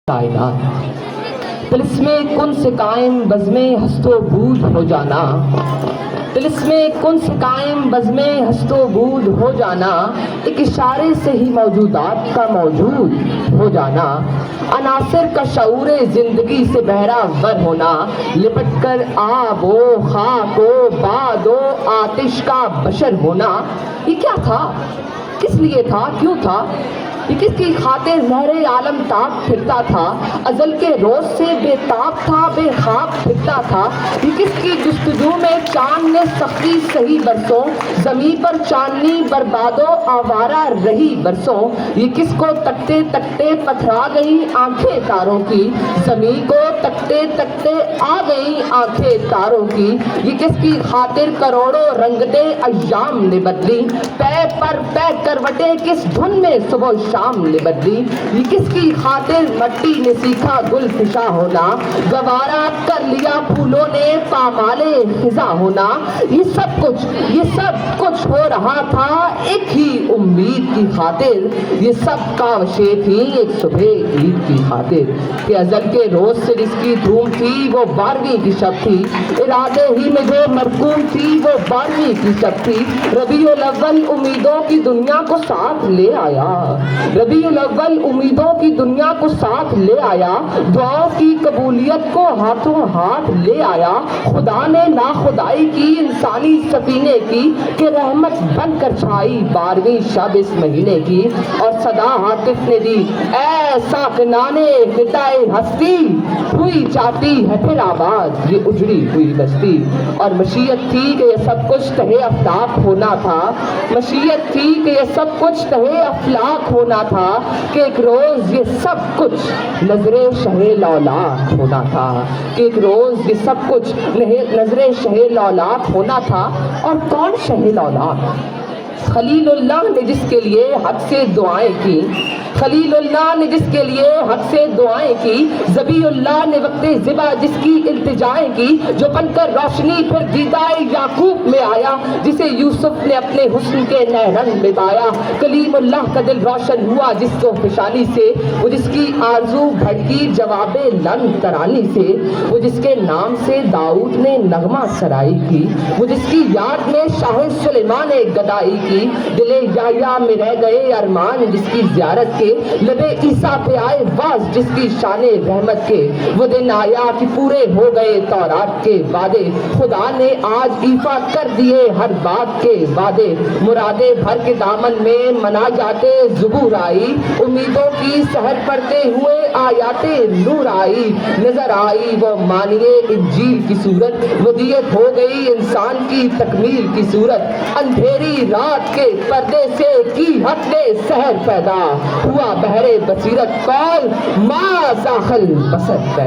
کائنات طلسم کن سے قائم بزم ہست و بود ہو جانا، طلسم کن سے قائم بزم ہست و بود ہو جانا، ایک اشارے سے ہی موجودات کا موجود ہو جانا، عناصر کا شعور زندگی سے بہرہ ور ہونا، لپٹ کر آب و خاک و باد و آتش کا بشر ہونا۔ یہ کیا تھا؟ کس لیے تھا؟ کیوں تھا؟ یہ کس کی خاطر مہر عالم تاب پھرتا تھا؟ ازل کے روز سے بے تاب تھا، بے خواب پھرتا تھا۔ یہ کس کی جستجو میں چاند نے سختی سہی برسوں، زمیں پر چاندنی برباد و آوارہ رہی برسوں۔ یہ کس کو تکتے تکتے پتھرا گئیں آنکھیں تاروں کی، زمیں کو تکتے تکتے آ گئیں آنکھیں تاروں کی۔ یہ کس کی خاطر کروڑوں رنگتیں ایام نے بدلی، پے پر پے کروٹیں کس دھن میں صبح شام نے بدلی۔ یہ کس کی خاطر مٹی نے سیکھا گل فشاں ہونا، گوارا کر لیا پھولوں نے پامال خزاں ہونا۔ یہ سب کچھ ہو رہا تھا ایک ہی امید کی خاطر، یہ سب کاوشیں تھیں ایک صبح عید کی خاطر، کہ ازل کے روز سے جس کی دھوم تھی وہ 12ویں کی شب تھی، ارادے ہی میں جو مرکوم تھی وہ 12ویں کی شب تھی۔ ربیع الاول امیدوں کی دنیا کو ساتھ لے آیا، ربیع الاول امیدوں کی دنیا کو ساتھ لے آیا، دعاؤں کی قبولیت کو ہاتھوں ہاتھ لے آیا۔ خدا نے ناخدائی کی انسانی سفینے کی، کہ رحمت بن کر چھائی 12ویں شب اس مہینے کی، اور صدا عاطف نے دی اے ساکنانِ خطۂ ہستی، ہوئی چاہتی ہے پھر آباد یہ اجڑی ہوئی بستی۔ اور مشیت تھی کہ یہ سب کچھ تہے افلاک ہونا تھا، مشیت تھی کہ یہ سب کچھ تہے افلاک ہونا تھا، کہ ایک روز یہ سب کچھ نظر شہ لولاک ہونا تھا، کہ ایک روز یہ سب کچھ نظر شہ لولاک ہونا تھا۔ اور کون شہ لولاک؟ خلیل اللہ نے جس کے لیے حق سے دعائیں کی، خلیل اللہ نے جس کے لیے حق سے دعائیں کی، ذبیح اللہ نے وقت ذبح جس کی التجائیں کی، جو بن کر روشنی پھر دیدائے یعقوب میں آیا، جسے یوسف نے اپنے حسن کے نہرنگ میں پایا۔ کلیم اللہ کا دل روشن ہوا جس کو پیشانی سے، وہ جس کی آرزو بھڑکی جواب لن ترانی سے، وہ جس کے نام سے داؤد نے نغمہ سرائی کی، وہ جس کی یاد میں شاہ سلیمان نے گدائی کی۔ دل یحییٰ میں رہ گئے ارمان جس کی زیارت کے، لبے عیسیٰ پہ آئے واز جس کی شان رحمت کے۔ وہ دن آیا کہ پورے ہو گئے تورات کے وعدے، خدا نے آج ایفا کر دیے ہر بات کے وعدے۔ مرادیں بھر کے دامن میں منا جاتے زبور آئی، امیدوں کی سحر پڑھتے ہوئے آیات نور آئی، نظر آئی وہ مانیے انجیل کی صورت، ودیت ہو گئی انسان کی تکمیل کی صورت۔ اندھیری رات کے پردے سے کی حق نے سحر پیدا، ہوا بہر بصیرت کال ما ذاخل بصر پیدا۔